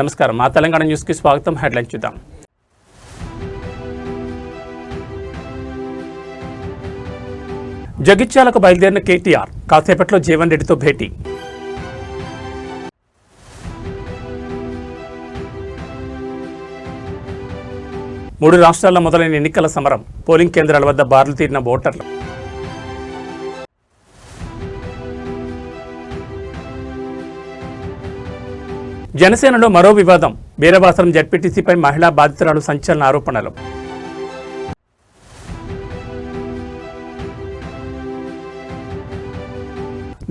నమస్కారం. మా తెలంగాణ న్యూస్కి స్వాగతం. హెడ్లైన్ చూద్దాం. జగిత్యాలకు బయలుదేరిన కేటీఆర్ కాసేపట్లో జీవన్ రెడ్డితో భేటీ. మూడు రాష్ట్రాల్లో మొదలైన ఎన్నికల సమరం. పోలింగ్ కేంద్రాల వద్ద బార్లు తీరిన ఓటర్లు. జనసేనలో మరో వివాదం. వీరవాసరం జడ్పీటీసీపై మహిళా బాధితురాలు సంచలన ఆరోపణలు.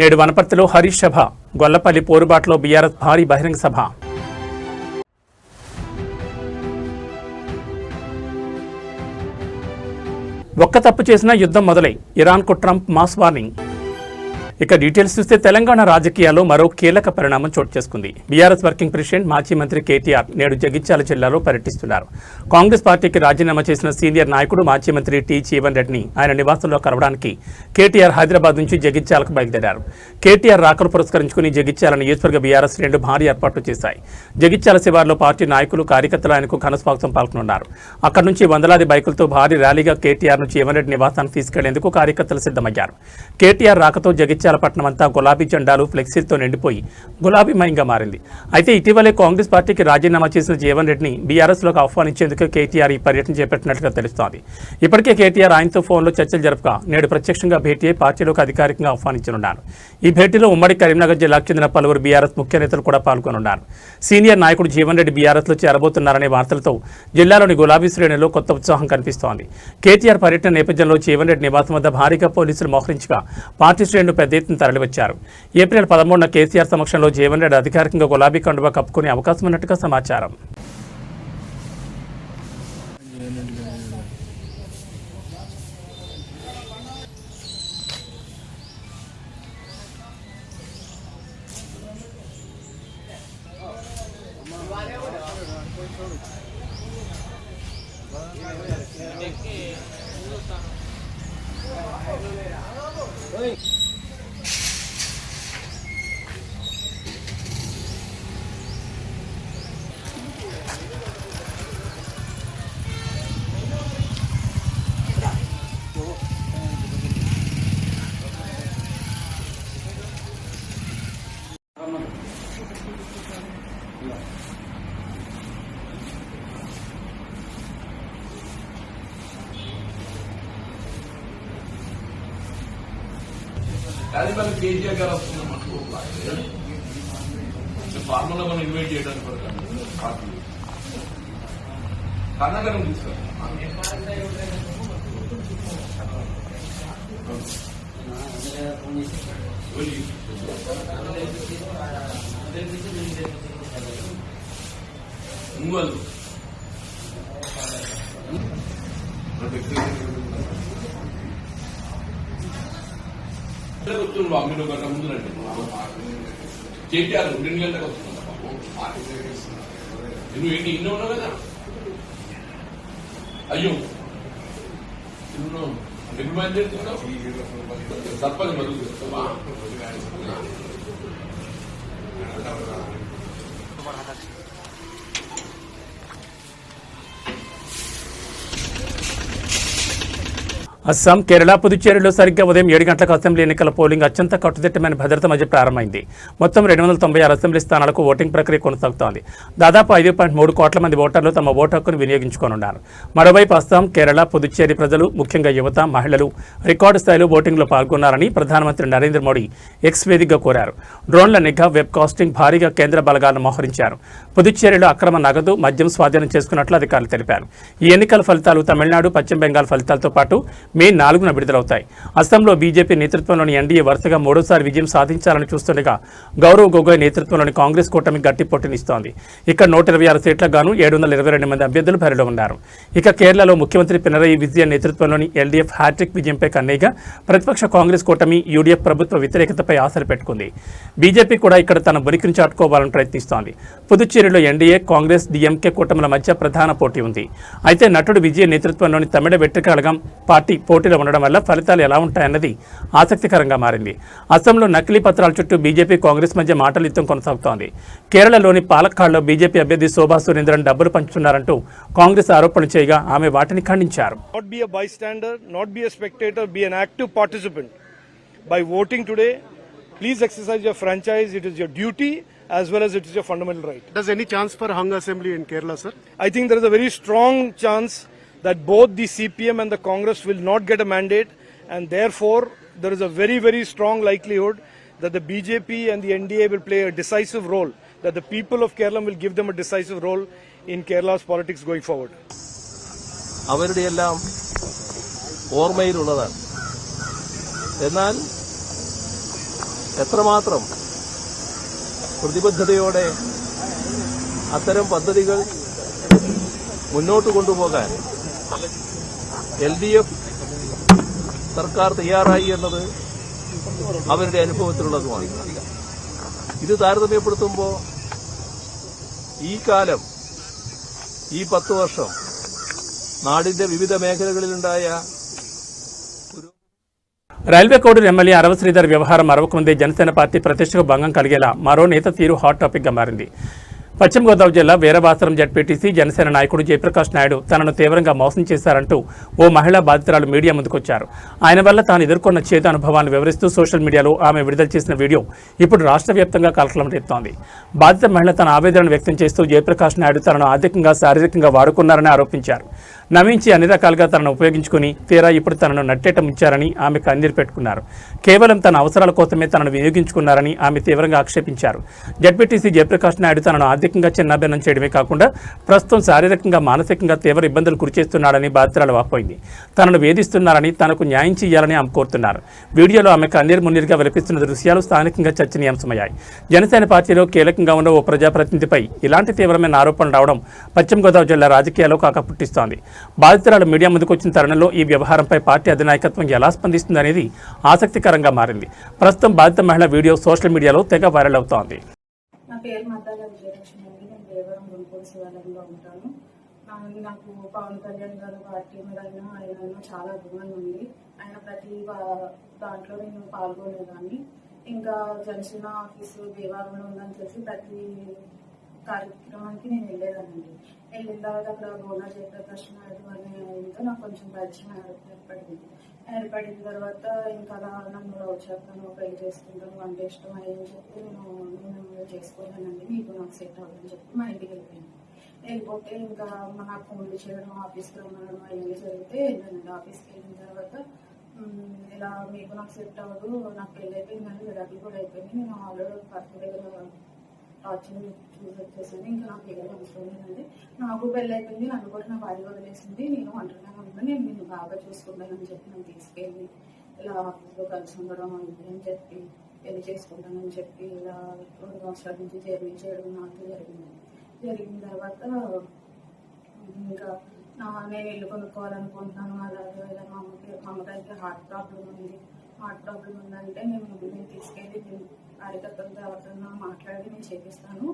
నేడు వనపర్తిలో హరీష్ సభ. గొల్లపల్లి పోరుబాటులో బీఆర్ఎస్ భారీ బహిరంగ సభ. ఒక్క తప్పు చేసినా యుద్ధం మొదలై ఇరాన్కు ట్రంప్ మాస్ వార్నింగ్. ఇక డీటెయిల్స్ చూస్తే తెలంగాణ రాజకీయాల్లో మరో కీలక పరిణామం చోటు చేసుకుంది. బీఆర్ఎస్ వర్కింగ్ ప్రెసిడెంట్ మాజీ మంత్రి కేటీఆర్ నేడు జగిత్యాల జిల్లాలో పర్యటిస్తున్నారు. కాంగ్రెస్ పార్టీకి రాజీనామా చేసిన సీనియర్ నాయకుడు మాజీ మంత్రి జీవన్ రెడ్డిని ఆయన నివాసంలో కలవడానికి కేటీఆర్ హైదరాబాద్ నుంచి జగిత్యాలకు బయలుదేరారు. కేటీఆర్ రాకను పురస్కరించుకుని జగిత్యాల నియోజకవర్గ బీఆర్ఎస్ శ్రేణులు భారీ ఏర్పాట్లు చేశాయి. జగిత్యాల శివార్లో పార్టీ నాయకులు కార్యకర్తలు ఆయనకు ఘనస్వాగతం పాల్గొన్నారు. అక్కడి నుంచి వందలాది బైకులతో భారీ ర్యాలీగా కేటీఆర్ను జీవన్ రెడ్డి నివాసానికి తీసుకెళ్లేందుకు కార్యకర్తలు సిద్ధమయ్యారు. కేటీఆర్ రాకతో జగిత్యాల పట్టణం అంతా గులాబీ జెండాలు ఫ్లెక్సీలతో నిండిపోయి గులాబీమయంగా మారింది. అయితే ఇటీవలే కాంగ్రెస్ పార్టీకి రాజీనామా చేసిన జీవన్ రెడ్డిని బీఆర్ఎస్లోకి ఆహ్వానించేందుకు కేటీఆర్ ఈ పర్యటన చేపట్టినట్లుగా తెలుస్తోంది. ఇప్పటికే కేటీఆర్ ఆయనతో ఫోన్లో చర్చలు జరపగా నేడు ప్రత్యక్షంగా భేటీ అయి పార్టీలోకి అధికారికంగా ఆహ్వానించనున్నారు. ఈ భేటీలో ఉమ్మడి కరీంనగర్ జిల్లాకు చెందిన పలువురు బీఆర్ఎస్ ముఖ్య నేతలు కూడా పాల్గొనున్నారు. సీనియర్ నాయకుడు జీవన్ రెడ్డి బీఆర్ఎస్లో చేరబోతున్నారనే వార్తలతో జిల్లాలోని గులాబీ శ్రేణుల్లో కొత్త ఉత్సాహం కనిపిస్తోంది. కేటీఆర్ పర్యటన నేపథ్యంలో జీవన్ రెడ్డి నివాసం వద్ద భారీగా పోలీసులు మోహరించగా పార్టీ శ్రేణులు పెద్ద ఎత్తున తరలివచ్చారు. ఏప్రిల్ 13న కేసీఆర్ సమక్షంలో జీవన్ రెడ్డి అధికారికంగా గులాబీ కండువా కప్పుకునే అవకాశం ఉన్నట్టుగా సమాచారం. కానీ మన కేసీఆర్ గారు వస్తున్న మనకు ఫార్ములా మనం ఇన్వైట్ చేయడానికి పార్టీ కర్ణాటకం తీసుకున్నాం. వస్తున్నాం మీరు గంట ముందు రండి. కేటీఆర్ 2 గంటలకు వస్తున్నా. నువ్వు ఏంటి ఇన్నో ఉన్నావు కదా. అయ్యో ఎప్పుడు బయలుదేరుతున్నావు? తప్పని మరుగు చెప్తావా? అస్సాం, కేరళ, పుదుచ్చేరిలో సరిగ్గా ఉదయం 7 గంటలకు అసెంబ్లీ ఎన్నికల పోలింగ్ అత్యంత కట్టుదిట్టమైన భద్రత మధ్య ప్రారంభమైంది. మొత్తం 296 అసెంబ్లీ స్థానాలకు ఓటింగ్ ప్రక్రియ కొనసాగుతోంది. దాదాపు 5.3 కోట్ల మంది ఓటర్లు తమ ఓటు హక్కును వినియోగించుకోనున్నారు. మరోవైపు అస్సాం, కేరళ, పుదుచ్చేరి ప్రజలు, ముఖ్యంగా యువత, మహిళలు రికార్డు స్థాయిలో ఓటింగ్లో పాల్గొన్నారని ప్రధానమంత్రి నరేంద్ర మోడీ ఎక్స్ వేదికగా కోరారు. డ్రోన్ల నిఘా, వెబ్ కాస్టింగ్, భారీగా కేంద్ర బలగాలను మోహరించారు. పుదుచ్చేరిలో అక్రమ నగదు, మద్యం స్వాధీనం చేసుకున్నట్లు అధికారులు తెలిపారు. ఈ ఎన్నికల ఫలితాలు తమిళనాడు, పశ్చిమ బెంగాల్ ఫలితాలతో పాటు మే 4న విడుదలవుతాయి. అస్సాంలో బీజేపీ నేతృత్వంలోని ఎన్డీఏ వరుసగా 3వ విజయం సాధించాలని చూస్తుండగా గౌరవ్ గొగోయ్ నేతృత్వంలోని కాంగ్రెస్ కూటమి గట్టి పోటీనిస్తోంది. ఇక్కడ 126 సీట్లకు గాను 722 మంది అభ్యర్థులు బరిలో ఉన్నారు. ఇక కేరళలో ముఖ్యమంత్రి పినరయి విజయన్ నేతృత్వంలోని ఎల్డీఎఫ్ హ్యాట్రిక్ విజయంపై కన్నయ్యగా ప్రతిపక్ష కాంగ్రెస్ కూటమి యూడీఎఫ్ ప్రభుత్వ వ్యతిరేకతపై ఆశలు పెట్టుకుంది. బీజేపీ కూడా ఇక్కడ తన ఉనికిని చాటుకోవాలని ప్రయత్నిస్తోంది. పుదుచ్చేరిలో ఎన్డీఏ, కాంగ్రెస్, డీఎంకే కూటమిల మధ్య ప్రధాన పోటీ ఉంది. అయితే నటుడు విజయ్ నేతృత్వంలోని తమిళ వెట్రికళగం పార్టీ పోటీలో ఉండడం వల్ల ఫలితాలు ఎలా ఉంటాయన్నది ఆసక్తికరంగా మారింది. అస్సాంలో నకిలీ పత్రాల చుట్టూ బీజేపీ కాంగ్రెస్ మధ్య మాటల యుద్ధం కొనసాగుతోంది. కేరళలోని పాలక్కాడ్లో బీజేపీ అభ్యర్థి శోభా సురేంద్రన్ డబ్బులు పంచుతున్నారంటూ కాంగ్రెస్ ఆరోపణలు చేయగా ఆమె వాటిని ఖండించారు. Not be a bystander, not be a spectator, be an active participant. By voting today, please exercise your franchise. It is your duty as well as it is your fundamental right. Does any chance for hung assembly in Kerala, sir? I think there is a very strong chance that both the CPM and the Congress will not get a mandate, and therefore there is a very, very strong likelihood that the BJP and the NDA will play a decisive role, that the people of Kerala will give them a decisive role in Kerala's politics going forward. അവരുടെയെല്ലാം ഓർമ്മയിലുള്ളതാണ്. എന്നാൽ എത്രമാത്രം പ്രതിബദ്ധതയോടെ അത്തരം പദ്ധതികൾ മുന്നോട്ട് കൊണ്ടുപോകാൻ LDF സർക്കാർ തയ്യാറായി എന്നത് അവരുടെ അനുഭവത്തിലുള്ളതുമാണ്. ഇത് താരതമ്യപ്പെടുത്തുമ്പോൾ ഈ കാലം, ഈ 10 വർഷം നാടിന്റെ വിവിധ മേഖലകളിലുണ്ടായ రైల్వే కోడూరు ఎమ్మెల్యే అరవ శ్రీధర్ వ్యవహారం అరవకు ముందే జనసేన పార్టీ ప్రతిష్టకు భంగం కలిగేలా మరో నేత తీరు హాట్ టాపిక్గా మారింది. పశ్చిమ గోదావరి జిల్లా వీరవాసరం జడ్పీటీసీ జనసేన నాయకుడు జయప్రకాష్ నాయుడు తనను తీవ్రంగా మోసం చేశారంటూ ఓ మహిళా బాధితురాలు మీడియా ముందుకొచ్చారు. ఆయన వల్ల తాను ఎదుర్కొన్న చేదు అనుభవాన్ని వివరిస్తూ సోషల్ మీడియాలో ఆమె విడుదల చేసిన వీడియో ఇప్పుడు రాష్ట్ర వ్యాప్తంగా కలకలం రేపుతోంది. బాధిత మహిళ తన ఆవేదనను వ్యక్తం చేస్తూ జయప్రకాష్ నాయుడు తనను ఆర్థికంగా శారీరకంగా వాడుకున్నారని ఆరోపించారు. నమ్మించి అన్ని రకాలుగా తనను ఉపయోగించుకుని తీరా ఇప్పుడు తనను నట్టేట ముంచారని ఆమె కన్నీరు పెట్టుకున్నారు. కేవలం తన అవసరాల కోసమే తనను వినియోగించుకున్నారని ఆమె తీవ్రంగా ఆక్షేపించారు. జడ్పీటీసీ జయప్రకాష్ నాయుడు తనను ఆర్థికంగా చిన్నాభిన్నం చేయడమే కాకుండా ప్రస్తుతం శారీరకంగా మానసికంగా తీవ్ర ఇబ్బందులు గురిచేస్తున్నాడని బాధితురాలు వాపోయింది. తనను వేధిస్తున్నారని, తనకు న్యాయం చేయాలని ఆమె కోరుతున్నారు. వీడియోలో ఆమె కన్నీరు మున్నీరుగా విలపిస్తున్న దృశ్యాలు స్థానికంగా చర్చనీయాంశమయ్యాయి. జనసేన పార్టీలో కీలకంగా ఉన్న ఓ ప్రజాప్రతినిధిపై ఇలాంటి తీవ్రమైన ఆరోపణలు రావడం పశ్చిమ గోదావరి జిల్లా రాజకీయాల్లో కాక పుట్టిస్తోంది. బాధితురాలు మీడియా ముందుకు వచ్చిన తరుణంలో ఈ వ్యవహారంపై పార్టీ అధినాయకత్వం ఎలా స్పందిస్తుందనేది ఆసక్తికరంగా మారింది. ప్రస్తుతం బాధిత మహిళ వీడియో సోషల్ మీడియాలో తెగ వైరల్ అవుతోంది. నా పేరు మద్దాల విజయలక్ష్మి అండి. నేను దేవరం గుంటూరు శివాలయంలో ఉంటాను. నాకు పవన్ కళ్యాణ్ గారు పార్టీ మీద ఆయన చాలా అభిమానం ఉంది. ఆయన ప్రతి దాంట్లో నేను పాల్గొనేదాన్ని. ఇంకా జనసేన ఆఫీసు దేవాలయంలో ఉందని తెలిసి ప్రతి కార్యక్రమానికి నేను వెళ్ళేదానండి. వెళ్ళిన తర్వాత అక్కడ గోనా జయప్రకాష్ నాయుడు అనే ఇంకా నాకు కొంచెం పరిచయం ఏర్పడిన తర్వాత ఇంకా అలా నన్ను లవ్ చేస్తాను, పెళ్లి చేసుకుంటాను, అంటే ఇష్టం అని చెప్పి నేను చేసుకోలేనండి, మీకు నాకు సెట్ అవ్వదని చెప్పి మా ఇంటికి వెళ్ళిపోతే ఇంకా నాకు ఫోన్లు చేయడం, ఆఫీస్కి రమ్మడం అవన్నీ జరిగితే వెళ్ళానండి. ఆఫీస్కి వెళ్ళిన తర్వాత ఇలా మీకు నాకు సెట్ అవ్వదు, నాకు పెళ్ళి అయిపోయిందని విడాకులు కూడా అయిపోయింది, నేను ఆల్రెడీ భర్త దగ్గర టార్చర్ చూసి వచ్చేసాను, ఇంకా నాకు ఏదో అవసరం లేదండి, నాకు పెళ్ళి అయిపోయింది, నన్ను కూడా నా భార్య వదిలేసింది, నేను ఒంటరిగా ఉంటాను, నేను నిన్ను బాగా చూసుకుంటానని చెప్పి నన్ను తీసుకెళ్ళి ఇలా ఆఫీస్లో కలిసి ఉండడం అని చెప్పి పెళ్లి చేసుకుంటానని చెప్పి ఇలా 2 సంవత్సరాల నుంచి జర్నీ చేయడం నాకు జరిగిన తర్వాత ఇంకా నేను ఇల్లు కొనుక్కోవాలనుకుంటున్నాను. అలాగే ఇలా మా అమ్మగారికి హార్ట్ ప్రాబ్లం ఉందంటే నేను తీసుకెళ్ళి కార్యకర్తలతో ఎవరికన్నా మాట్లాడి నేను చేపిస్తాను,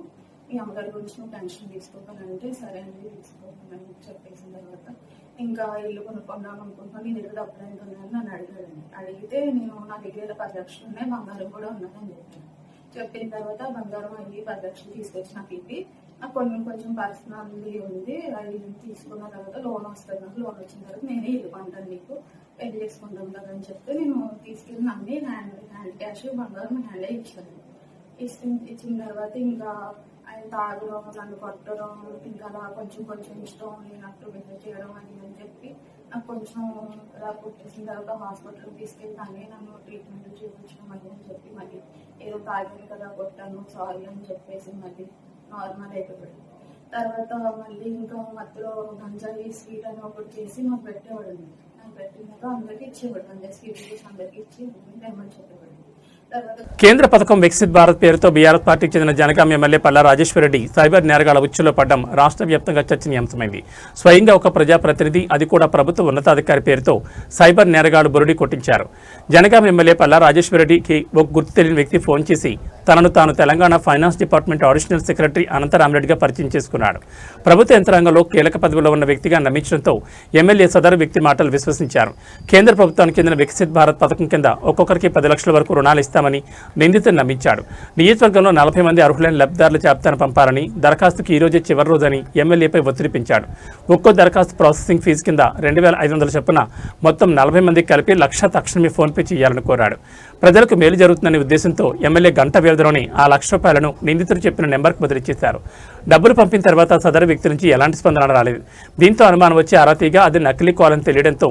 మీ అమ్మగారి గురించి నువ్వు టెన్షన్ తీసుకోవాలంటే సరే అండి తీసుకోవాలని చెప్పేసిన తర్వాత ఇంకా ఇల్లు కొనుక్కుందాం అనుకుంటున్నాను, నీ దగ్గర డబ్బులు ఎంత ఉన్నాయని నన్ను అడిగితే నేను నా దగ్గర 10 లక్షలు ఉన్నాయి, బంగారం కూడా ఉన్నదని చెప్పిన తర్వాత బంగారం అయ్యి 10 లక్షలు తీసుకొచ్చి నాకు ఇప్పి నాకు కొంచెం పర్సనల్ ఉంది, అది తీసుకున్న తర్వాత లోన్ వస్తుంది, నాకు లోన్ వచ్చిన తర్వాత నేనే ఇల్లు కొంటాను, నీకు పెళ్లి చేసుకుంటాం కదా అని చెప్తే నేను తీసుకెళ్ళి అన్ని హ్యాండ్ క్యాష్ బంగారం హ్యాండే ఇచ్చాను. ఇచ్చిన తర్వాత ఇంకా ఆయన తాగడం, నన్ను కొట్టడం, ఇంకా అలా కొంచెం ఇష్టం లేనట్టు బిహేవ్ చేయడం అని చెప్పి నాకు కొంచెం ఇలా పుట్టేసిన తర్వాత హాస్పిటల్కి తీసుకెళ్ళి అన్నీ నన్ను ట్రీట్మెంట్ చూపించడం అని చెప్పి మళ్ళీ ఏదో తాగాను కదా కొట్టాను సారీ అని చెప్పేసి మళ్ళీ నార్మల్ అయిపోయాడు. తర్వాత మళ్ళీ ఇంకా మధ్యలో గంజాయి స్వీట్ అని ఒకటి చేసి నాకు పెట్టేవాడు. నాకు పెట్టినాక అందరికీ ఇచ్చేవాడు, గంజాయి స్వీట్ చేసి అందరికీ ఇచ్చి తెమ్మని చెప్పేవాడు. కేంద్ర పథకం వికసిత్ భారత్ పేరుతో బీఆర్ఎస్ పార్టీకి చెందిన జనగాం ఎమ్మెల్యే పల్లా రాజేశ్వరరెడ్డి సైబర్ నేరగాళ్ల ఉచ్చులో పడ్డం రాష్ట్ర వ్యాప్తంగా చర్చనీయాంశమైంది. స్వయంగా ఒక ప్రజాప్రతినిధి, అది కూడా ప్రభుత్వ ఉన్నతాధికారి పేరుతో సైబర్ నేరగాళ్లు బురుడి కొట్టించారు. జనగాం ఎమ్మెల్యే పల్లా రాజేశ్వరరెడ్డికి ఒక గుర్తు తెలియని వ్యక్తి ఫోన్ చేసి తనను తాను Telangana finance department additional secretary అనంతరామరెడ్డిగా పరిచయం చేసుకున్నాడు. ప్రభుత్వ యంత్రాంగంలో కీలక పదవిలో ఉన్న వ్యక్తిగా నమ్మించడంతో ఎమ్మెల్యే సదరు వ్యక్తి మాటలు విశ్వసించారు. కేంద్ర ప్రభుత్వానికి చెందిన వికసిత్ భారత్ పథకం కింద ఒక్కొక్కరికి 10 లక్షల వరకు రుణాలు ఇస్తామని నిందితులు నమ్మించాడు. నియోజకవర్గంలో 40 మంది అర్హులైన లబ్ధిదారుల జాబితాను పంపాలని, దరఖాస్తుకి ఈ రోజే చివరి రోజని ఎమ్మెల్యేపై ఒత్తిడి పెంచాడు. ఒక్కో దరఖాస్తు ప్రాసెసింగ్ ఫీజు కింద 2,500 చొప్పున మొత్తం 40 మందికి కలిపి 1,00,000 తక్షణమే ఫోన్పే చేయాలని కోరాడు. ప్రజలకు మేలు జరుగుతుందనే ఉద్దేశంతో ఎమ్మెల్యే గంట వ్యవధిలోనే ఆ ₹1,00,000 నిందితులు చెప్పిన నెంబర్కు బదిలీ చేశారు. డబ్బులు పంపిన తర్వాత సదరు వ్యక్తి నుంచి ఎలాంటి స్పందన రాలేదు. దీంతో అనుమానం వచ్చి ఆరాతీగా అది నకిలీ కాల్ అని తెలియడంతో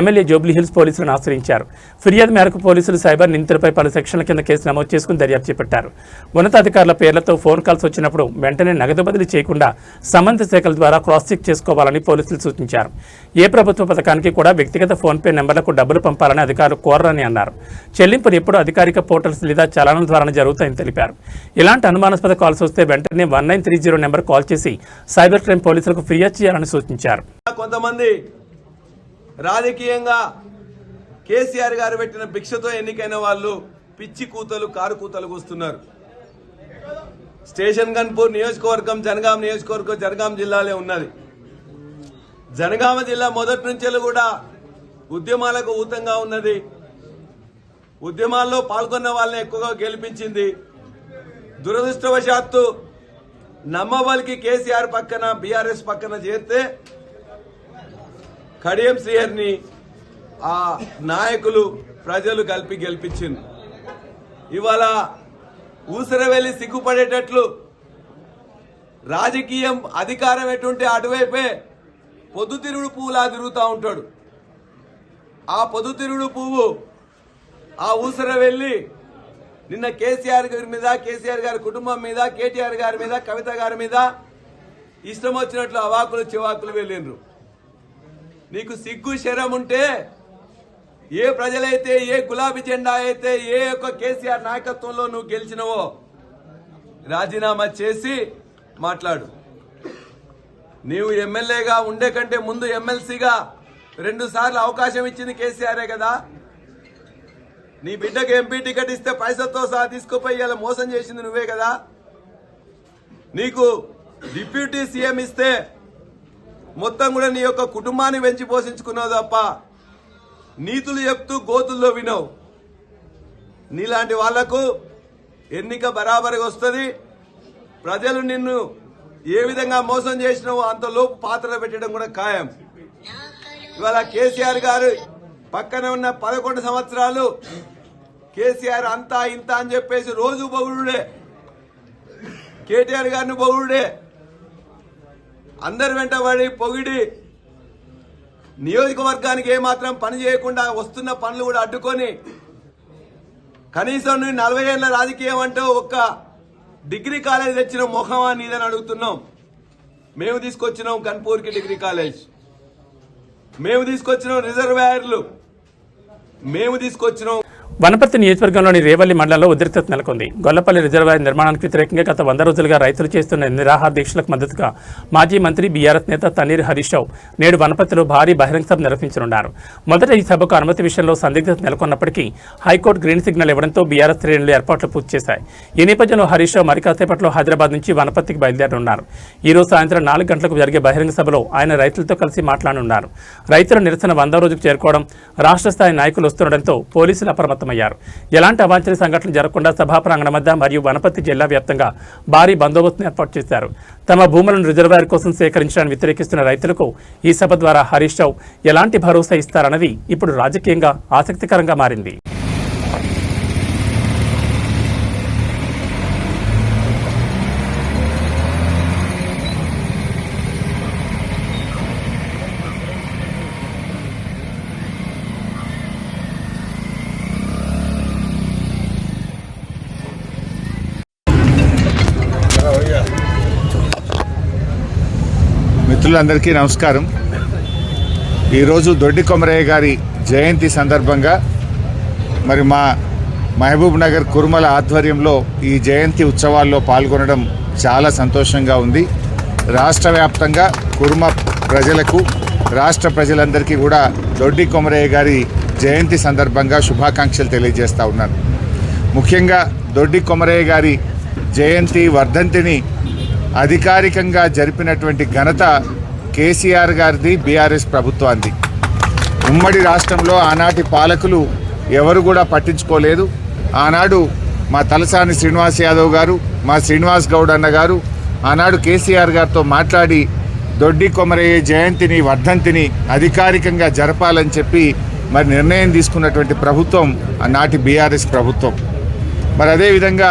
ఎమ్మెల్యే జూబ్లీహిల్స్ పోలీసులను ఆశ్రయించారు. ఫిర్యాదు మేరకు పోలీసులు సైబర్ నిందితులపై పలు సెక్షన్ల కింద కేసు నమోదు చేసుకుని దర్యాప్తు చేపట్టారు. ఉన్నతాధికారుల పేర్లతో ఫోన్ కాల్స్ వచ్చినప్పుడు వెంటనే నగదు బదిలీ చేయకుండా సంబంధిత శాఖల ద్వారా క్రాస్ చెక్ చేసుకోవాలని పోలీసులు సూచించారు. ఏ ప్రభుత్వ పథకానికి కూడా వ్యక్తిగత ఫోన్పే నెంబర్లకు డబ్బులు పంపాలని అధికారులు కోరరని అన్నారు. చెల్లింపులు ఎప్పుడు అధికారిక పోర్టల్స్ లేదా చలానాల ద్వారానే జరుగుతాయని తెలిపారు. ఇలాంటి అనుమానాస్పద కాల్స్ వస్తే వెంటనే 1930 నెంబర్ కాల్ చేసి సైబర్ క్రైమ్ పోలీసులకు ఫిర్యాదు చేయాలని సూచించారు. కొంతమంది రాజకీయంగా కేసీఆర్ గారు పెట్టిన భిక్షతో ఎన్నికైన వాళ్ళు పిచ్చి కూతలు కారు కూతలు కూస్తున్నారు. స్టేషన్ గన్పూర్ నియోజకవర్గం జనగాం నియోజకవర్గం జనగాం జిల్లాలో ఉన్నది. జనగామ జిల్లా మొదటి నుంచి కూడా ఉద్యమాలకు ఊతంగా ఉన్నది. ఉద్యమాల్లో పాల్గొన్న వాళ్ళని ఎక్కువగా గెలిపించింది. దురదృష్టవశాత్తు నమ్మబలికి కేసీఆర్ పక్కన బీఆర్ఎస్ పక్కన చేరితే కడియం శ్రీహరిని ఆ నాయకులు ప్రజలు కలిపి గెలిపించింది. ఇవాళ ఊసరవెల్లి సిగ్గుపడేటట్లు రాజకీయం అధికారం ఎటుంటే అటువైపే పొద్దుతిరుగుడు పువ్వులా తిరుగుతూ ఉంటాడు. ఆ పొద్దుతిరుగుడు పువ్వు ఆ ఊసరవెల్లి నిన్న కేసీఆర్ గారి మీద, కేసీఆర్ గారి కుటుంబం మీద, కేటీఆర్ గారి మీద, కవిత గారి మీద ఇష్టం వచ్చినట్లు అవాకులు చివాకులు వెళ్ళిండ్రు. నీకు సిగ్గు శరం ఉంటే ఏ ప్రజలైతే, ఏ గులాబీ జెండా అయితే, ఏ యొక్క కేసీఆర్ నాయకత్వంలో నువ్వు గెలిచినవో రాజీనామా చేసి మాట్లాడు. నీవు ఎమ్మెల్యేగా ఉండే కంటే ముందు ఎమ్మెల్సీగా 2 సార్లు అవకాశం ఇచ్చింది కేసీఆరే కదా. నీ బిడ్డకు ఎంపీ టికెట్ ఇస్తే పైసలతో సహా తీసుకుపోయి ఇలా మోసం చేసింది నువ్వే కదా. నీకు డిప్యూటీ సీఎం ఇస్తే మొత్తం కూడా నీ యొక్క కుటుంబాన్ని పెంచి పోషించుకున్నావు తప్ప నీతులు చెప్తూ గోతుల్లో వినవు. నీలాంటి వాళ్లకు ఎన్నిక బరాబరిగా వస్తుంది. ప్రజలు నిన్ను ఏ విధంగా మోసం చేసినావో అంత లోపు పాత్ర పెట్టడం కూడా ఖాయం. ఇవాళ కేసీఆర్ గారు పక్కన ఉన్న 11 సంవత్సరాలు కేసీఆర్ అంతా ఇంత అని చెప్పేసి రోజు పొగుడుడే, కేటీఆర్ గారిని పొగుడుడే, అందరి వెంటబడి పొగిడి నియోజకవర్గానికి ఏమాత్రం పని చేయకుండా వస్తున్న పనులు కూడా అడ్డుకొని కనీసం 40 ఏళ్ల రాజకీయం అంటే ఒక్క డిగ్రీ కాలేజ్ తెచ్చిన మొహమా నీదని అడుగుతున్నాం. మేము తీసుకొచ్చినాం కన్పూర్కి డిగ్రీ కాలేజ్, మేము తీసుకొచ్చినాం రిజర్వాయర్లు, మేము తీసుకొచ్చినాం. వనపర్తి నియోజకవర్గంలోని రేవల్లి మండలంలో ఉద్రిక్తత నెలకొంది. గొల్లపల్లి రిజర్వాయర్ నిర్మాణానికి వ్యతిరేకంగా గత 100 రోజులుగా రైతులు చేస్తున్న నిరాహార దీక్షలకు మద్దతుగా మాజీ మంత్రి బీఆర్ఎస్ నేత తన్నీర్ హరీష్ రావు నేడు వనపర్తిలో భారీ బహిరంగ సభ నిర్వహించనున్నారు. మొదట ఈ సభకు అనుమతి విషయంలో సందిగ్ధత నెలకొన్నప్పటికీ హైకోర్టు గ్రీన్ సిగ్నల్ ఇవ్వడంతో బీఆర్ఎస్ శ్రేణులు ఏర్పాట్లు పూర్తి చేశాయి. ఈ నేపథ్యంలో హరీష్ రావు మరి కాసేపట్లో హైదరాబాద్ నుంచి వనపర్తికి బయలుదేరనున్నారు. ఈ రోజు సాయంత్రం 4 గంటలకు జరిగే బహిరంగ సభలో ఆయన రైతులతో కలిసి మాట్లాడనున్నారు. రైతుల నిరసన 100వ రోజుకు చేరుకోవడం, రాష్ట్ర స్థాయి నాయకులు వస్తుండటంతో పోలీసులు అప్రమత్తమయ్యారు. ఎలాంటి అవాంఛనీయ సంఘటనలు జరగకుండా సభా ప్రాంగణం వద్ద మరియు వనపర్తి జిల్లా వ్యాప్తంగా భారీ బందోబస్తును ఏర్పాటు చేశారు. తమ భూములను రిజర్వాయర్ కోసం సేకరించడానికి వ్యతిరేకిస్తున్న రైతులకు ఈ సభ ద్వారా హరీష్ రావు ఎలాంటి భరోసా ఇస్తారన్నది ఇప్పుడు రాజకీయంగా ఆసక్తికరంగా మారింది. మిత్రులందరికీ నమస్కారం. ఈరోజు దొడ్డి కొమరయ్య గారి జయంతి సందర్భంగా మరి మా మహబూబ్ నగర్ కుర్మల ఆధ్వర్యంలో ఈ జయంతి ఉత్సవాల్లో పాల్గొనడం చాలా సంతోషంగా ఉంది. రాష్ట్ర వ్యాప్తంగా కుర్మ ప్రజలకు, రాష్ట్ర ప్రజలందరికీ కూడా దొడ్డి కొమరయ్య గారి జయంతి సందర్భంగా శుభాకాంక్షలు తెలియజేస్తా ఉన్నాను. ముఖ్యంగా దొడ్డి కొమరయ్య గారి జయంతి వర్ధంతిని అధికారికంగా జరిపినటువంటి ఘనత కేసీఆర్ గారిది, బీఆర్ఎస్ ప్రభుత్వానికి. ఉమ్మడి రాష్ట్రంలో ఆనాటి పాలకులు ఎవరు కూడా పట్టించుకోలేదు. ఆనాడు మా తలసాని శ్రీనివాస్ యాదవ్ గారు, మా శ్రీనివాస్ గౌడ్ అన్న గారు ఆనాడు కేసీఆర్ గారితో మాట్లాడి దొడ్డి కొమరయ్య జయంతిని, వర్ధంతిని అధికారికంగా జరపాలని చెప్పి మరి నిర్ణయం తీసుకున్నటువంటి ప్రభుత్వం ఆనాటి బీఆర్ఎస్ ప్రభుత్వం. మరి అదేవిధంగా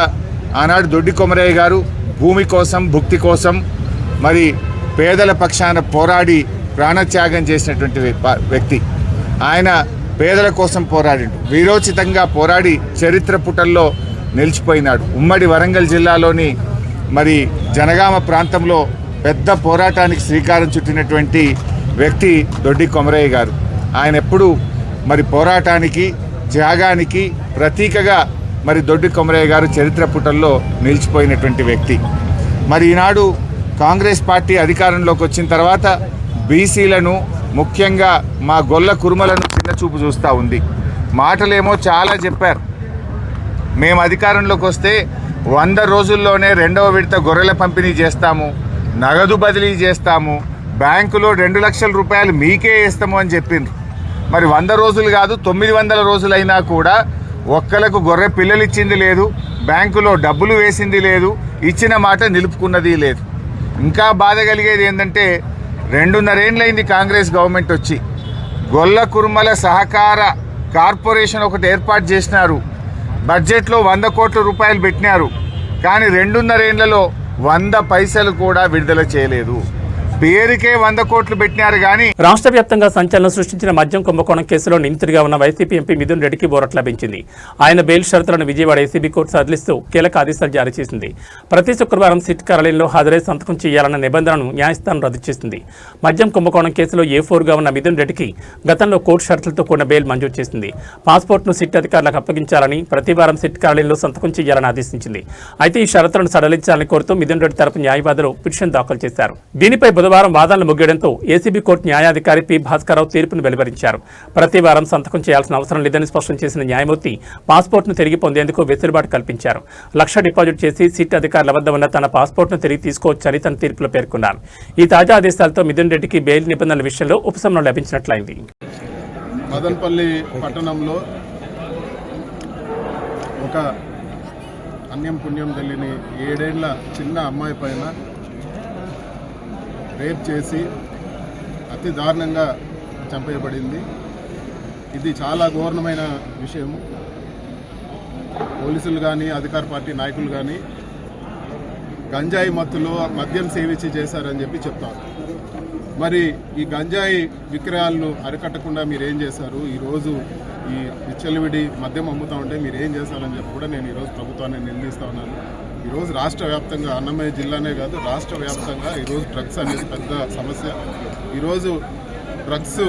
ఆనాడు దొడ్డి కొమరయ్య గారు భూమి కోసం, భుక్తి కోసం మరి పేదల పక్షాన పోరాడి ప్రాణత్యాగం చేసినటువంటి వ్యక్తి. ఆయన పేదల కోసం పోరాడిండు, వీరోచితంగా పోరాడి చరిత్ర పుటల్లో నిలిచిపోయినాడు. ఉమ్మడి వరంగల్ జిల్లాలోని మరి జనగామ ప్రాంతంలో పెద్ద పోరాటానికి శ్రీకారం చుట్టినటువంటి వ్యక్తి దొడ్డి కొమరయ్య గారు. ఆయన ఎప్పుడు మరి పోరాటానికి, త్యాగానికి ప్రతీకగా మరి దొడ్డి కొమరయ్య గారు చరిత్ర పుటల్లో నిలిచిపోయినటువంటి వ్యక్తి. మరి ఈనాడు కాంగ్రెస్ పార్టీ అధికారంలోకి వచ్చిన తర్వాత బీసీలను, ముఖ్యంగా మా గొల్ల కుర్మలను చిన్నచూపు చూస్తూ ఉంది. మాటలేమో చాలా చెప్పారు. మేము అధికారంలోకి వస్తే 100 రోజుల్లోనే 2వ విడత గొర్రెల పంపిణీ చేస్తాము, నగదు బదిలీ చేస్తాము, బ్యాంకులో 2 లక్షల రూపాయలు మీకే వేస్తాము అని చెప్పిండ్రు. మరి 100 రోజులు కాదు, 900 రోజులైనా కూడా ఒక్కలకు గొర్రె పిల్లలు ఇచ్చింది లేదు, బ్యాంకులో డబ్బులు వేసింది లేదు, ఇచ్చిన మాట నిలుపుకున్నది లేదు. ఇంకా బాధ కలిగేది ఏంటంటే 2.5 ఏళ్ళైంది కాంగ్రెస్ గవర్నమెంట్ వచ్చి. గొల్ల కుర్మల సహకార కార్పొరేషన్ ఒకటి ఏర్పాటు చేసినారు. బడ్జెట్లో 100 కోట్ల రూపాయలు పెట్టినారు. కానీ 2.5 ఏళ్లలో 100 పైసలు కూడా విడుదల చేయలేదు. పేరుకే 100 కోట్లు పెట్టినారు కానీ. రాష్ట్ర వ్యాప్తంగా సంచలనం సృష్టించిన మద్యం కుంభకోణం కేసులో నిందితుడిగా ఉన్న వైసీపీ ఎంపీ మిథున్ రెడ్డికి బోరట్ లభించింది. ఆయన బెయిల్ షరతులను విజయవాడ ఏసీబీ కోర్టు సడలిస్తూ కీలక ఆదేశాలు జారీ చేసింది. ప్రతి శుక్రవారం సిట్ కార్యాలయంలో హాజరై సంతకం చేయాలన్న నిబంధనను న్యాయస్థానం రద్దు చేసింది. మద్యం కుంభకోణం కేసులో A4గా ఉన్న మిథున్ రెడ్డికి గతంలో కోర్టు షరతులతో కూడిన బెయిల్ మంజూరు చేసింది. పాస్పోర్ట్ను సిట్ అధికారులకు అప్పగించాలని, ప్రతి వారం సిట్ కార్యాలయంలో సంతకం చేయాలని ఆదేశించింది. అయితే ఈ షరతులను సడలించాలని కోరుతూ మిథున్ రెడ్డి తరపు న్యాయవాదులు పిటిషన్ దాఖలు చేశారు. దీనిపై బుధవారం వాదనలు ముగియడంతో ఏసీబీ కోర్టు న్యాయాధికారి పి భాస్కరరావు తీర్పును వెలువరించారు. ప్రతి వారం సంతకం చేయాల్సిన అవసరం లేదని స్పష్టం చేసిన న్యాయమూర్తి పాస్పోర్ట్ను తిరిగి పొందేందుకు వెసులుబాటు కల్పించారు. 1 లక్ష డిపాజిట్ చేసి సిట్ అధికారుల వద్ద ఉన్న తన పాస్పోర్ట్ను తిరిగి తీసుకోవచ్చని తన తీర్పులో పేర్కొన్నారు. ఈ తాజా ఆదేశాలతో మిథున్ రెడ్డికి బెయిల్ నిబంధనల విషయంలో ఉపశమనం లభించినట్లయింది. మదనపల్లి పట్టణంలో ఒక అన్యం పుణ్యం తెలియని 7 ఏళ్ల చిన్న అమ్మాయి పైన రేప్ చేసి అతి దారుణంగా చంపేయబడింది. ఇది చాలా ఘోరమైన విషయము. పోలీసులు కానీ, అధికార పార్టీ నాయకులు కానీ గంజాయి మత్తులో మద్యం సేవించి చేశారని చెప్పి చెప్తారు. మరి ఈ గంజాయి విక్రయాలను అరికట్టకుండా మీరు ఏం చేశారు? ఈరోజు ఈ విచ్చలవిడి మద్యం అమ్ముతూ ఉంటే మీరు ఏం చేశారని చెప్పి కూడా నేను ఈరోజు ప్రభుత్వాన్ని నిలదీస్తూ ఉన్నాను. ఈరోజు రాష్ట్ర వ్యాప్తంగా, అన్నమయ్య జిల్లానే కాదు రాష్ట్ర వ్యాప్తంగా ఈరోజు డ్రగ్స్ అనేది పెద్ద సమస్య. ఈరోజు డ్రగ్స్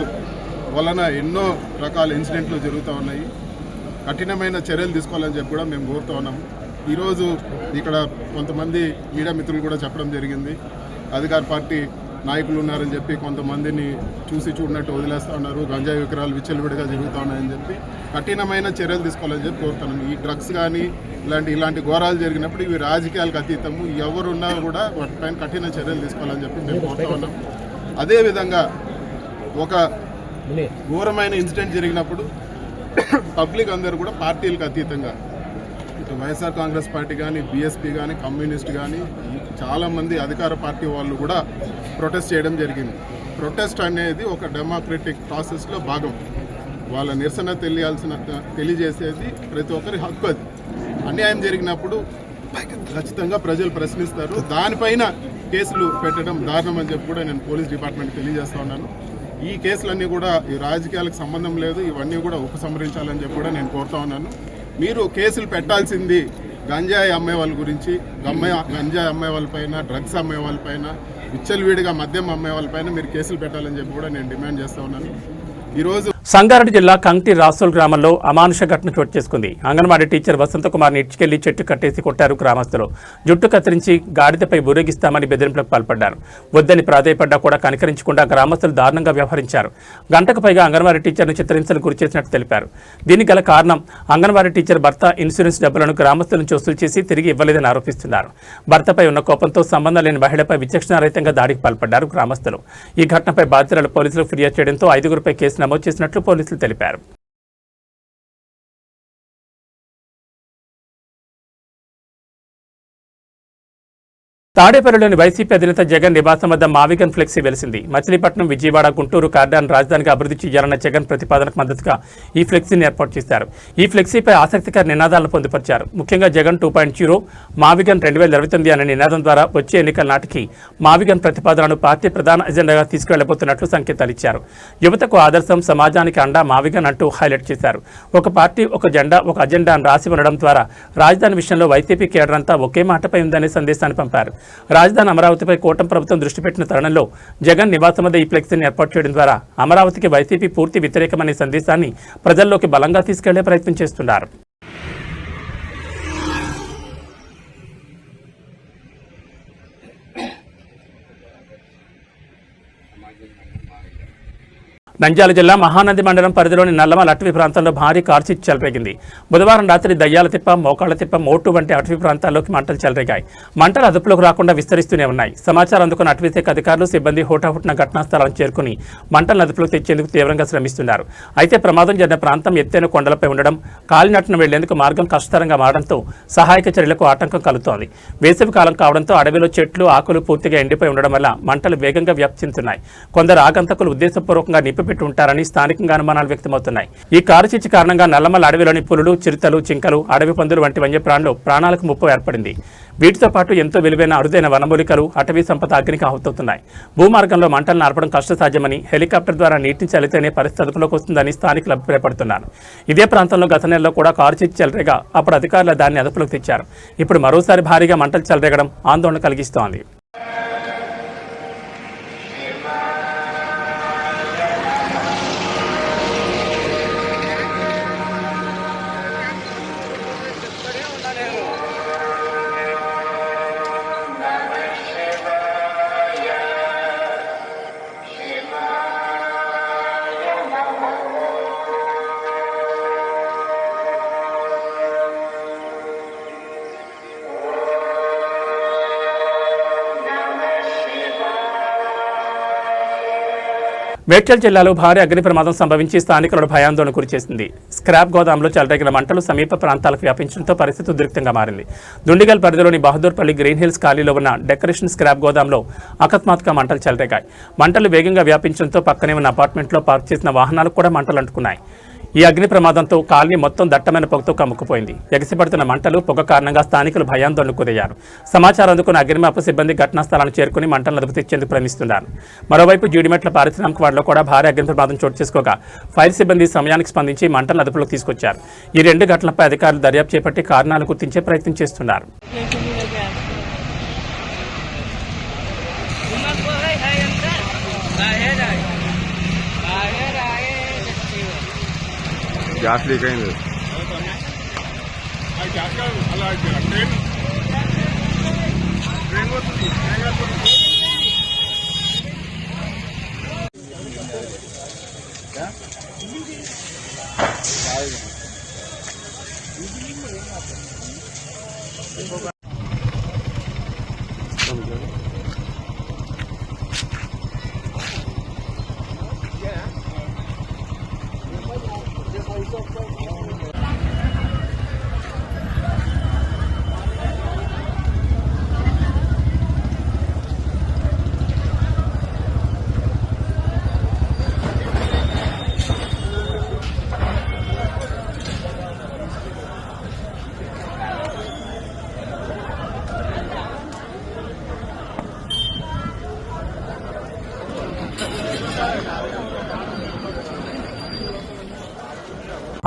వలన ఎన్నో రకాల ఇన్సిడెంట్లు జరుగుతూ ఉన్నాయి. కఠినమైన చర్యలు తీసుకోవాలని చెప్పి కూడా మేము కోరుతూ ఉన్నాము. ఈరోజు ఇక్కడ కొంతమంది మీడియా మిత్రులు కూడా చెప్పడం జరిగింది, అధికార పార్టీ నాయకులు ఉన్నారని చెప్పి కొంతమందిని చూసి చూడనట్టు వదిలేస్తూ ఉన్నారు, గంజాయి విక్రయాలు విచ్చలవిడిగా జరుగుతూ ఉన్నాయని చెప్పి కఠినమైన చర్యలు తీసుకోవాలని చెప్పి కోరుతున్నాను. ఈ డ్రగ్స్ కానీ ఇలాంటి ఘోరాలు జరిగినప్పుడు ఇవి రాజకీయాలకు అతీతము, ఎవరున్నా కూడా వాటిపైన కఠిన చర్యలు తీసుకోవాలని చెప్పి మేము కోరుతూ ఉన్నాం. అదేవిధంగా ఒక ఘోరమైన ఇన్సిడెంట్ జరిగినప్పుడు పబ్లిక్ అందరూ కూడా పార్టీలకు అతీతంగా, ఇటు వైఎస్ఆర్ కాంగ్రెస్ పార్టీ కానీ, బీఎస్పీ కానీ, కమ్యూనిస్ట్ కానీ చాలామంది అధికార పార్టీ వాళ్ళు కూడా ప్రొటెస్ట్ చేయడం జరిగింది. ప్రొటెస్ట్ అనేది ఒక డెమోక్రటిక్ ప్రాసెస్లో భాగం. వాళ్ళ నిరసన తెలియజేసేది ప్రతి ఒక్కరి హక్కు. అది అన్యాయం జరిగినప్పుడు ఖచ్చితంగా ప్రజలు ప్రశ్నిస్తారు. దానిపైన కేసులు పెట్టడం దారుణం అని చెప్పి కూడా నేను పోలీస్ డిపార్ట్మెంట్ తెలియజేస్తా ఉన్నాను. ఈ కేసులన్నీ కూడా ఈ రాజకీయాలకు సంబంధం లేదు, ఇవన్నీ కూడా ఉపసంహరించాలని చెప్పి కూడా నేను కోరుతా ఉన్నాను. మీరు కేసులు పెట్టాల్సింది గంజాయి అమ్మే వాళ్ళ గురించి, గంజాయి అమ్మే వాళ్ళపైన, డ్రగ్స్ అమ్మే వాళ్ళపైన, విచ్చలవిడిగా మద్యం అమ్మే వాళ్ళపైన మీరు కేసులు పెట్టాలని చెప్పి కూడా నేను డిమాండ్ చేస్తా ఉన్నాను. ఈరోజు సంగారెడ్డి జిల్లా కంక్టి రాసోల్ గ్రామంలో అమానుష ఘటన చోటు చేసుకుంది. అంగన్వాడీ టీచర్ వసంతకుమార్ని ఇడ్చుకెళ్లి చెట్టు కట్టేసి కొట్టారు గ్రామస్తులు. జుట్టు కత్తిరించి గాడిదపై ఊరేగిస్తామని బెదిరింపులకు పాల్పడ్డారు. వద్దని ప్రాధేయపడ్డా కూడా కనికరించకుండా గ్రామస్తులు దారుణంగా వ్యవహరించారు. గంటకు పైగా అంగన్వాడీ టీచర్ను చిత్రహింసలు గురిచేసినట్టు తెలిపారు. దీనికి గల కారణం అంగన్వాడీ టీచర్ భర్త ఇన్సూరెన్స్ డబ్బులను గ్రామస్తుల నుంచి వసూలు చేసి తిరిగి ఇవ్వలేదని ఆరోపిస్తున్నారు. భర్తపై ఉన్న కోపంతో సంబంధం లేని మహిళపై విచక్షణారహితంగా దాడికి పాల్పడ్డారు గ్రామస్తులు. ఈ ఘటనపై బాధితురాలు పోలీసులకు ఫిర్యాదు చేయడంతో 5గురిపై కేసు నమోదు చేసినట్లు పోలీసులు తెలిపారు. తాడేపల్లిలోని వైసీపీ అధినేత జగన్ నివాసం వద్ద మావిగన్ ఫ్లెక్సీ వెలిసింది. మచిలీపట్నం, విజయవాడ, గుంటూరు కారిడార్ను రాజధానిగా అభివృద్ధి చేయాలన్న జగన్ ప్రతిపాదనకు మద్దతుగా ఈ ఫ్లెక్సీని ఏర్పాటు చేశారు. ఈ ఫ్లెక్సీపై ఆసక్తికర నినాదాలను పొందుపరిచారు. ముఖ్యంగా జగన్ 2.0 మావిగన్ 2029 అనే నినాదం ద్వారా వచ్చే ఎన్నికల నాటికి మావిగన్ ప్రతిపాదనను పార్టీ ప్రధాన ఎజెండాగా తీసుకెళ్లబోతున్నట్లు సంకేతాలు ఇచ్చారు. యువతకు ఆదర్శం, సమాజానికి అండా మావిగన్ అంటూ హైలైట్ చేశారు. ఒక పార్టీ, ఒక జెండా, ఒక అజెండా అని రాసి ఉండడం ద్వారా రాజధాని విషయంలో వైసీపీ కేడర్ అంతా ఒకే మాటపై ఉందనే సందేశాన్ని పంపారు. రాజధాని అమరావతిపై కూటమి ప్రభుత్వం దృష్టి పెట్టిన తరుణంలో జగన్ నివాసం వద్ద ఈ ఫ్లెక్సీని ఏర్పాటు చేయడం ద్వారా అమరావతికి వైసీపీ పూర్తి వ్యతిరేకమనే సందేశాన్ని ప్రజల్లోకి బలంగా తీసుకెళ్లే ప్రయత్నం చేస్తున్నారు. నంద్యాల జిల్లా మహానంది మండలం పరిధిలోని నల్లమల అటవీ ప్రాంతంలో భారీ కార్చిచ్చు చెలరేగింది. బుధవారం రాత్రి దయ్యాల తిప్ప, మోకాళ్ల తిప్ప, మోటు వంటి అటవీ ప్రాంతాల్లోకి మంటలు చెలరేగాయి. మంటలు అదుపులోకి రాకుండా విస్తరిస్తూనే ఉన్నాయి. సమాచారం అందుకున్న అటవీశాఖ అధికారులు, సిబ్బంది హోటాహుట్న ఘటనా స్థలానికి చేరుకుని మంటలను అదుపులోకి తెచ్చేందుకు తీవ్రంగా శ్రమిస్తున్నారు. అయితే ప్రమాదం జరిగిన ప్రాంతం ఎత్తైన కొండలపై ఉండడం, కాలినట్టున వెళ్లేందుకు మార్గం కష్టతరంగా మారడంతో సహాయక చర్యలకు ఆటంకం కలుగుతోంది. వేసవి కాలం కావడంతో అడవిలో చెట్లు, ఆకులు పూర్తిగా ఎండిపోయి ఉండడం వల్ల మంటలు వేగంగా వ్యాప్తి చెందుతున్నాయి. కొందరు ఆగంతకులు ఉద్దేశపూర్వకంగా నిప్పు పెట్టి ఉంటారని స్థానికంగా అనుమానాలు వ్యక్తమవుతున్నాయి. ఈ కారుచిచ్చు కారణంగా నల్లమల అడవిలోని పులులు, చిరుతలు, జింకలు, అడవి పందులు వంటి వన్యప్రాణులు ప్రాణాలకు ముప్పు ఏర్పడింది. వీటితో పాటు ఎంతో విలువైన అరుదైన వనమూలికలు, అటవీ సంపద అగ్నికి ఆహుతవుతున్నాయి. భూమార్గంలో మంటలను ఆర్పడం కష్టసాధ్యమని, హెలికాప్టర్ ద్వారా నీటిని చల్లితేనే పరిస్థితి అదుపులోకి వస్తుందని స్థానికులు అభిప్రాయపడుతున్నారు. ఇదే ప్రాంతంలో గత నెలలో కూడా కారుచిచ్చు చెలరేగా అప్పుడు అధికారులు దాన్ని అదుపులోకి తెచ్చారు. ఇప్పుడు మరోసారి భారీగా మంటలు చెలరేగడం ఆందోళన కలిగిస్తోంది. మేడ్చల్ జిల్లాలో భారీ అగ్ని ప్రమాదం సంభవించి స్థానికులను భయాందోళన గురిచేసింది. స్క్రాప్ గోదాంలో చెలరేగిన మంటలు సమీప ప్రాంతాలకు వ్యాపించడంతో పరిస్థితి ఉద్రిక్తంగా మారింది. దుండిగల్ పరిధిలోని బహదూర్పల్లి గ్రీన్ హిల్స్ ఖాళీలో ఉన్న డెకరేషన్ స్క్రాప్ గోదాంలో అకస్మాత్తుగా మంటలు చెలరేగాయి. మంటలు వేగంగా వ్యాపించడంతో పక్కనే ఉన్న అపార్ట్మెంట్లో పార్క్ చేసిన వాహనాలకు కూడా మంటలు అంటుకున్నాయి. ఈ అగ్ని ప్రమాదంతో కాలనీ మొత్తం దట్టమైన పొగతో కమ్ముకుపోయింది. ఎగసిపడుతున్న మంటలు, పొగ కారణంగా స్థానికులు భయాందోళనకు గురయ్యారు. సమాచారం అందుకున్న అగ్నిమాపక సిబ్బంది ఘటనా స్థలాన్ని చేరుకుని మంటలను అదుపు తెచ్చేందుకు ప్రయత్నిస్తున్నారు. మరోవైపు జీడిమెట్ల పారిశ్రామిక వాడలో కూడా భారీ అగ్ని ప్రమాదం చోటు చేసుకోగా ఫైర్ సిబ్బంది సమయానికి స్పందించి మంటలను అదుపులోకి తీసుకొచ్చారు. ఈ 2 ఘటనలపై అధికారులు దర్యాప్తు చేపట్టి కారణాలు గుర్తించే ప్రయత్నం చేస్తున్నారు. గ్యాస్ లీక్ అయింది.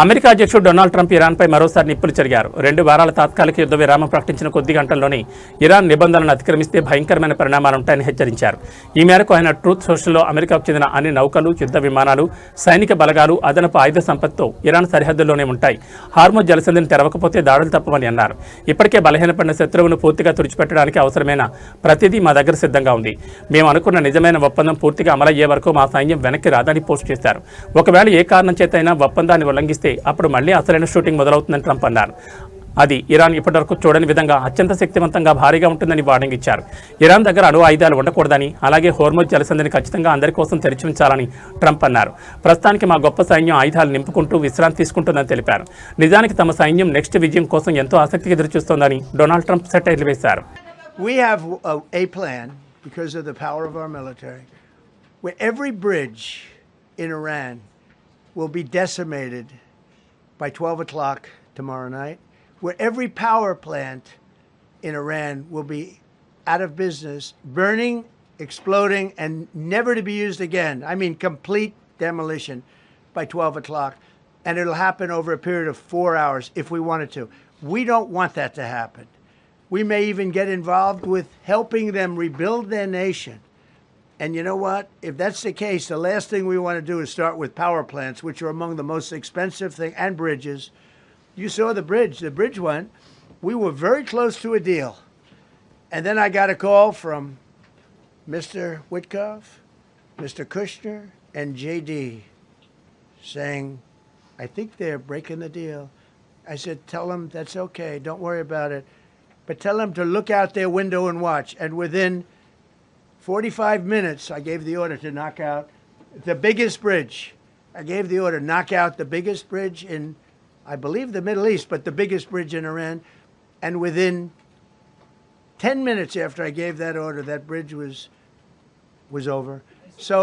అమెరికా అధ్యక్షుడు డొనాల్డ్ ట్రంప్ ఇరాన్పై మరోసారి నిప్పులు చెరిగారు. 2 వారాల తాత్కాలిక యుద్ధ విరామం ప్రకటించిన కొద్ది గంటల్లోనే ఇరాన్ నిబంధనలను అతిక్రమిస్తే భయంకరమైన పరిణామాలుంటాయని హెచ్చరించారు. ఈ మేరకు ఆయన ట్రూత్ సోషల్లో అమెరికాకు చెందిన అన్ని నౌకలు, యుద్ధ విమానాలు, సైనిక బలగాలు అదనపు ఆయుధ సంపత్తో ఇరాన్ సరిహద్దుల్లోనే ఉంటాయి. హార్మోజ్ జలసంధిని తెరవకపోతే దాడులు తప్పవని అన్నారు. ఇప్పటికే బలహీనపడిన శత్రువును పూర్తిగా తుడిచిపెట్టడానికి అవసరమైన ప్రతిదీ మా దగ్గర సిద్ధంగా ఉంది. మేము అనుకున్న నిజమైన ఒప్పందం పూర్తిగా అమలయ్యే వరకు మా సైన్యం వెనక్కి రాదని పోస్ట్ చేశారు. ఒకవేళ ఏ కారణం చేతైనా ఒప్పందాన్ని ఉల్లంఘిస్తే అప్పుడు మళ్లీ అసలైన షూటింగ్ మొదలవుతుందని ట్రంప్ అన్నారు. అది ఇరాన్ ఇప్పటివరకు చూడని విధంగా అత్యంత శక్తివంతంగా భారీగా ఉంటుందని వార్నింగ్ ఇచ్చారు. ఇరాన్ దగ్గర అణు ఆయుధాలు ఉండకూడదని, అలాగే హోర్మోజ్ జలసంధిని ఖచ్చితంగా అందరి కోసం తెరిచి ఉంచాలని ట్రంప్ అన్నారు. ప్రస్తుతానికి మా గొప్ప సైన్యం ఆయుధాలు నింపుకుంటూ విశ్రాంతి తీసుకుంటుందని తెలిపారు. నిజానికి తమ సైన్యం నెక్స్ట్ విజయం కోసం ఎంతో ఆసక్తిగా ఎదురుచూస్తోందని డొనాల్డ్ ట్రంప్ సెటైర్లు వేశారు. We have a plan because of the power of our military where every bridge in Iran will be decimated by 12 o'clock tomorrow night, where every power plant in Iran will be out of business, burning, exploding, and never to be used again. I mean, complete demolition by 12 o'clock. And it'll happen over a period of 4 hours if we wanted to. We don't want that to happen. We may even get involved with helping them rebuild their nation. And you know what? If that's the case, the last thing we want to do is start with power plants, which are among the most expensive thing, and bridges. You saw the bridge. The bridge went. We were very close to a deal. And then I got a call from Mr. Witkoff, Mr. Kushner, and JD saying, I think they're breaking the deal. I said, tell them that's okay. Don't worry about it. But tell them to look out their window and watch. And within 45 minutes, I gave the order to knock out the biggest bridge. I gave the order, knock out the biggest bridge in, I believe, the Middle East, but the biggest bridge in Iran. And within 10 minutes after I gave that order, that bridge was over. So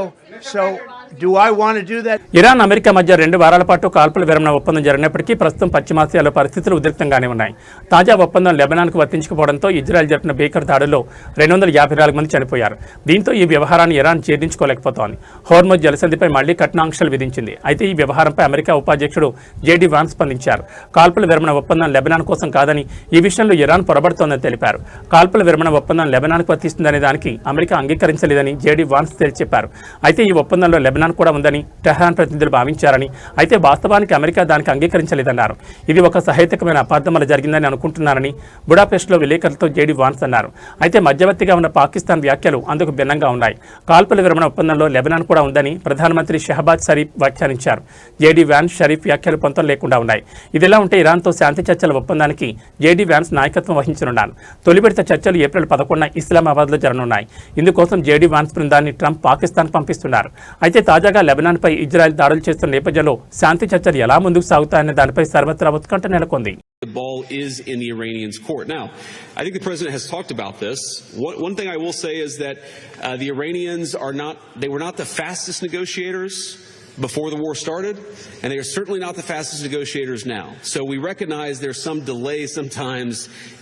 do I want to do that? Iran America మధ్య 2 వారాల పాటు కాల్పుల విరమణ ఒప్పందం జరిగినప్పటికీ ప్రస్తుతం పశ్చిమాసియాలో పరిస్థితులు ఉద్రిక్తంగానే ఉన్నాయి. తాజా ఒప్పందం లెబనాన్కు వర్తించకపోవడంతో ఇజ్రాయెల్ జరిపిన భీకర దాడుల్లో 254 మంది చనిపోయారు. దీంతో ఈ వ్యవహారాన్ని ఇరాన్ ఛేదించుకోలేకపోతోంది. హోర్మోజ్ జలసంధిపై మళ్లీ కఠినాంక్షలు విధించింది. అయితే ఈ వ్యవహారంపై అమెరికా ఉపాధ్యక్షుడు జేడీ వాన్స్ స్పందించారు. కాల్పుల విరమణ ఒప్పందం లెబనాన్ కోసం కాదని, ఈ విషయంలో ఇరాన్ పొరబడుతోందని తెలిపారు. కాల్పుల విరమణ ఒప్పందం లెబనాన్కు వర్తిస్తుందనే దానికి అమెరికా అంగీకరించలేదని జేడీ వాన్స్ తేల్చి చెప్పారు. అయితే ఈ ఒప్పందంలో లెబనాన్ కూడా ఉందని టెహ్రాన్ ప్రతినిధులు భావించారని, అయితే వాస్తవానికి అమెరికా దానికి అంగీకరించలేదన్నారు. ఇది ఒక సహేతుకమైన అపార్థం వల్ల జరిగిందని అనుకుంటున్నారని బుడాపెస్ట్లో విలేకరులతో జేడీ వాన్స్ అన్నారు. అయితే మధ్యవర్తిగా ఉన్న పాకిస్తాన్ వ్యాఖ్యలు అందుకు భిన్నంగా ఉన్నాయి. కాల్పుల విరమణ ఒప్పందంలో లెబనాన్ కూడా ఉందని ప్రధానమంత్రి షహబాజ్ షరీఫ్ వ్యాఖ్యానించారు. జేడీ వాన్స్ షరీఫ్ వ్యాఖ్యలు పొంతం లేకుండా ఉన్నాయి. ఇదిలా ఉంటే ఇరాన్తో శాంతి చర్చల ఒప్పందానికి జేడీ వాన్స్ నాయకత్వం వహించనున్నారు. తొలి విడత చర్చలు ఏప్రిల్ 11న ఇస్లామాబాద్లో జరగనున్నాయి. ఇందుకోసం జేడీ వాన్స్ బృందాన్ని ట్రంప్ పాకిస్తాన్ పంపిస్తున్నారు. అయితే తాజాగా లెబనాన్పై ఇజ్రాయెల్ దాడులు చేస్తున్న నేపథ్యంలో శాంతి చర్చలు ఎలా ముందుకు సాగుతాయనే దానిపై సర్వత్రా ఉత్కంఠ నెలకొంది. The ball is in the Iranians' court. Now, I think the president has talked about this. One thing I will say is that the Iranians they were not the fastest negotiators before the war started, and they are certainly not the fastest negotiators now. So we recognize there's some delay sometimes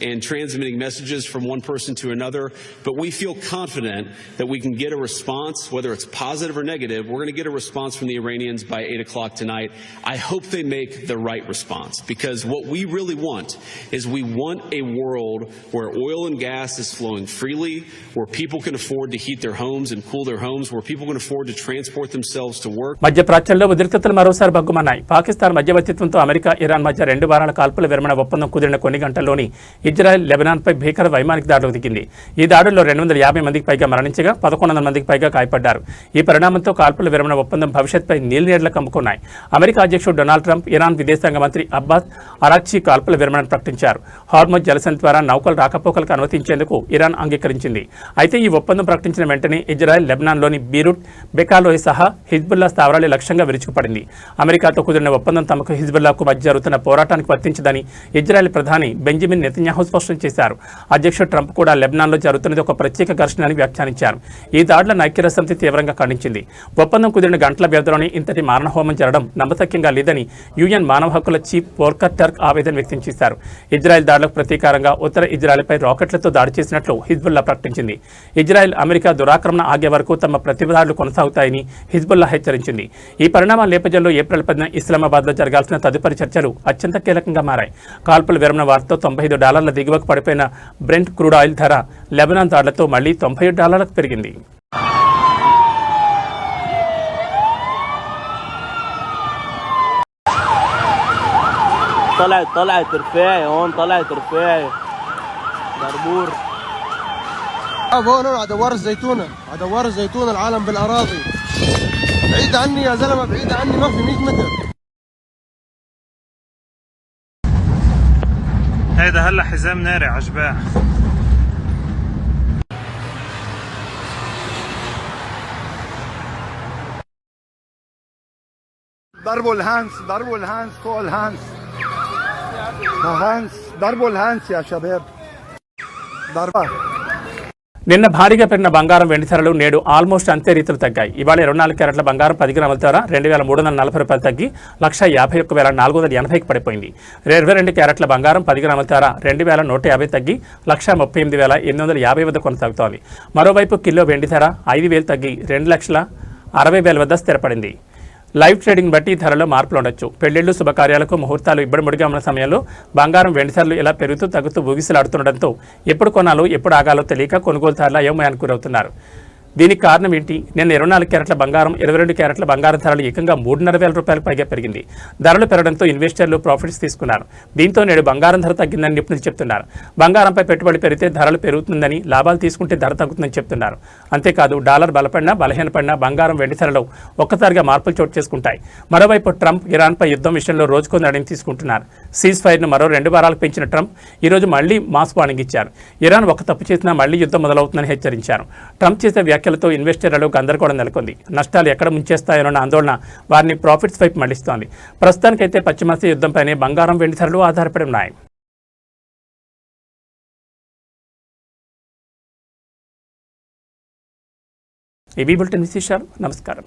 in transmitting messages from one person to another, but we feel confident that we can get a response, whether it's positive or negative. We're going to get a response from the Iranians by 8 o'clock tonight. I hope they make the right response, because what we really want is we want a world where oil and gas is flowing freely, where people can afford to heat their homes and cool their homes, where people can afford to transport themselves to work. ప్రాచ్యంలో ఉద్రిక్తతలు మరోసారి భగ్గుమన్నాయి. Pakistan మధ్యవర్తిత్వంతో America, Iran మధ్య 2 వారాల కాల్పుల విరమణ ఒప్పందం కుదిరిన కొన్ని గంటల్లోని Israel లెబనాన్పై భీకర వైమానిక దాడులకు దిగింది. ఈ దాడుల్లో 250 మందికి పైగా మరణించగా 1100 మందికి పైగా గాయపడ్డారు. ఈ పరిణామంతో కాల్పుల విరమణ ఒప్పందం భవిష్యత్తుపై నీలినేళ్ల కమ్ముకున్నాయి. అమెరికా అధ్యక్షుడు డొనాల్డ్ ట్రంప్, ఇరాన్ విదేశాంగ మంత్రి అబ్బాస్ అరాక్చీ కాల్పుల విరమణను ప్రకటించారు. హార్మోజ్ జలసంధి ద్వారా నౌకలు రాకపోకలకు అనుమతించేందుకు ఇరాన్ అంగీకరించింది. అయితే ఈ ఒప్పందం ప్రకటించిన వెంటనే ఇజ్రాయెల్ లెబనాన్లోని బీరూట్, బెకాలోయ్ సహా హిజ్బుల్లా స్థావరాలు లక్ష్యంగా విరుచుకుపడింది. అమెరికాతో కుదిరిన ఒప్పందం తమకు హిజ్బుల్లాకు మధ్య జరుగుతున్న పోరాటానికి వర్తించదని ఇజ్రాయెల్ ప్రధాని బెంజమిన్ నెతన్యాహు స్పష్టం చేశారు. అధ్యక్షుడు ట్రంప్ కూడా లెబనాన్లో జరుగుతున్నది ఒక ప్రత్యేక ఘర్షణ అని వ్యాఖ్యానించారు. ఈ దాడులను ఐక్యరాజ్యసమితి తీవ్రంగా ఖండించింది. ఒప్పందం కుదిరిన గంటల వ్యవధిలోనే ఇంతటి మారణహోమం జరగడం నమ్మశక్యంగా లేదని యుఎన్ మానవ హక్కుల చీఫ్ వోల్కర్ టర్క్ ఆవేదన వ్యక్తం చేశారు. ఇజ్రాయెల్ దాడులకు ప్రతీకారంగా ఉత్తర ఇజ్రాయెల్పై రాకెట్లతో దాడి చేసినట్లు హిజ్బుల్లా ప్రకటించింది. ఇజ్రాయెల్, అమెరికా దురాక్రమణ ఆగే వరకు తమ ప్రతిదాడులు కొనసాగుతాయని హిజ్బుల్లా హెచ్చరించింది. ఈ పరిణామాల నేపథ్యంలో ఏప్రిల్ 10న ఇస్లామాబాద్లో జరగాల్సిన తదుపరి చర్చలు అత్యంత కీలకంగా మారాయి. కాల్పుల విరమణ వార్తతో $95 దిగువకు పడిపోయిన బ్రెంట్ క్రూడ్ ఆయిల్ ధర లెబనాన్ దాడులతో మళ్లీ $97కు పెరిగింది. طلعت رفاعي هون طلعت رفاعي دربور هون على دوار الزيتونه العالم بالاراضي بعيد عني يا زلمه بعيد عني ما في 100 متر. هيدا هلا حزام ناري عجباه. ضربوا الهانس فوق الهانس ضربوا الهانس يا شباب ضربة. నిన్న భారీగా పెరిగిన బంగారం వెండి ధరలు నేడు ఆల్మోస్ట్ అంతే రీతిలో తగ్గాయి. ఇవాళ 24 క్యారెట్ల బంగారం 10 గ్రాముల ధర $2,340 తగ్గి $151,480కి పడిపోయింది. 22 క్యారెట్ల బంగారం 10 గ్రాముల ధర $2,150 తగ్గి $138,850 వద్ద కొనసాగుతోంది. మరోవైపు కిలో వెండి ధర 5,000 తగ్గి $2,60,000 వద్ద స్థిరపడింది. లైవ్ ట్రేడింగ్ బట్టి ధరలో మార్పులు ఉండొచ్చు. పెళ్లిళ్లు, శుభకార్యాలకు ముహూర్తాలు ఇబ్బడిముడిగా ఉన్న సమయంలో బంగారం వెండి ధరలు ఇలా పెరుగుతూ తగ్గుతూ ఊగిసలాడుతుండటంతో ఎప్పుడు కొనాలో ఎప్పుడు ఆగాలో తెలియక కొనుగోలుదారులు అయోమయానికి గురవుతున్నారు. దీనికి కారణం ఏంటి? నిన్న 24 క్యారెట్ల బంగారం 22 క్యారెట్ల బంగారం ధరలు ఏకంగా $3,500 పైగా పెరిగింది. ధరలు పెరగడంతో ఇన్వెస్టర్లు ప్రాఫిట్స్ తీసుకున్నారు. దీంతో నేడు బంగారం ధర తగ్గిందని నిపుణులు చెప్తున్నారు. బంగారంపై పెట్టుబడి పెరిగితే ధరలు పెరుగుతుందని, లాభాలు తీసుకుంటే ధర తగ్గుతుందని చెప్తున్నారు. అంతేకాదు డాలర్ బలపడినా బలహీనపడినా బంగారం వెండి ధరలో ఒక్కసారిగా మార్పులు చోటు చేసుకుంటాయి. మరోవైపు ట్రంప్ ఇరాన్పై యుద్ధం విషయంలో రోజుకో నిర్ణయం తీసుకుంటున్నారు. సీజ్ ఫైర్ను మరో 2 వారాలకు పెంచిన ట్రంప్ ఈరోజు మళ్లీ మాస్ వార్నింగ్ ఇచ్చారు. ఇరాన్ ఒక తప్పు చేసినా మళ్లీ యుద్ధం మొదలవుతుందని హెచ్చరించారు. ట్రంప్ చేసే వ్యాఖ్యలతో ఇన్వెస్టర్లలో గందరగోళం నెలకొంది. నష్టాలు ఎక్కడ ముంచేస్తాయోనన్న ఆందోళన వారిని ప్రాఫిట్స్ వైపు మళ్లిస్తోంది. ప్రస్తుతానికైతే పశ్చిమాసియా యుద్ధంపైనే బంగారం వెండి ధరలు ఆధారపడి ఉన్నాయి. ఈ బులెటిన్ విశేషాలు. నమస్కారం.